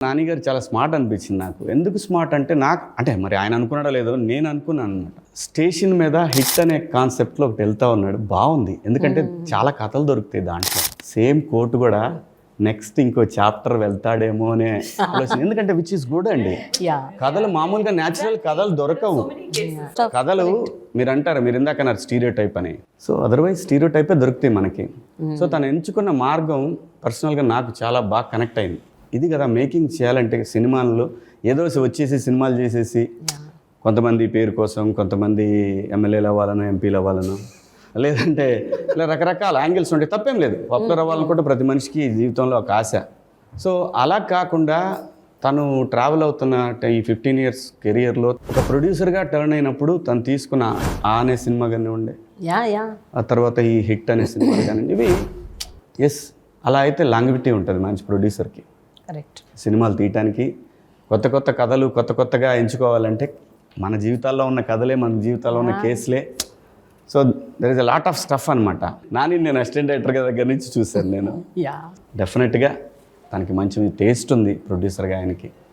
నాని గారు చాలా స్మార్ట్ అనిపించింది నాకు. ఎందుకు స్మార్ట్ అంటే అంటే మరి ఆయన అనుకున్నాడో లేదో నేను అనుకున్నాను అనమాట. స్టేషన్ మీద హిట్ అనే కాన్సెప్ట్లో ఒకటి వెళ్తా ఉన్నాడు, బాగుంది. ఎందుకంటే చాలా కథలు దొరుకుతాయి దాంట్లో. సేమ్ కోట్ కూడా నెక్స్ట్ ఇంకో చాప్టర్ వెళ్తాడేమో అనే ఆలోచన. ఎందుకంటే విచ్ ఇస్ గుడ్ అండి. కథలు మామూలుగా న్యాచురల్ కథలు దొరకవు. కథలు మీరు అంటారు, మీరు ఇందాక అన్నారు స్టీరియో టైప్ అని. సో అదర్వైజ్ స్టీరియో టైపే దొరుకుతాయి మనకి. సో తను ఎంచుకున్న మార్గం పర్సనల్గా నాకు చాలా బాగా కనెక్ట్ అయింది. ఇది కదా మేకింగ్ చేయాలంటే సినిమాల్లో ఏదో వచ్చేసి సినిమాలు చేసేసి కొంతమంది పేరు కోసం, కొంతమంది ఎమ్మెల్యేలు అవ్వాలనో ఎంపీలు అవ్వాలనో, లేదంటే ఇలా రకరకాల యాంగిల్స్ ఉంటాయి. తప్పేం లేదు, పాపులర్ అవ్వాలనుకుంటే ప్రతి మనిషికి జీవితంలో ఒక ఆశ. సో అలా కాకుండా తను ట్రావెల్ అవుతున్న ఈ 15 years కెరియర్లో ఒక ప్రొడ్యూసర్గా టర్న్ అయినప్పుడు తను తీసుకున్న అనే సినిమా కానీ ఉండే, ఆ తర్వాత ఈ హిట్ అనే సినిమా కానీ, ఇవి అలా అయితే లాంగివిటీ ఉంటుంది మంచి ప్రొడ్యూసర్కి. సినిమాలు తీయటానికి కొత్త కొత్త కథలు కొత్తగా ఎంచుకోవాలంటే మన జీవితాల్లో ఉన్న కథలే, మన జీవితాల్లో ఉన్న కేసులే. So there is a lot of stuff అనమాట. నేను అసిస్టెంట్ డైరెక్టర్గా దగ్గర నుంచి చూశాను నేను. డెఫినెట్గా తనకి మంచి టేస్ట్ ఉంది ప్రొడ్యూసర్గా ఆయనకి.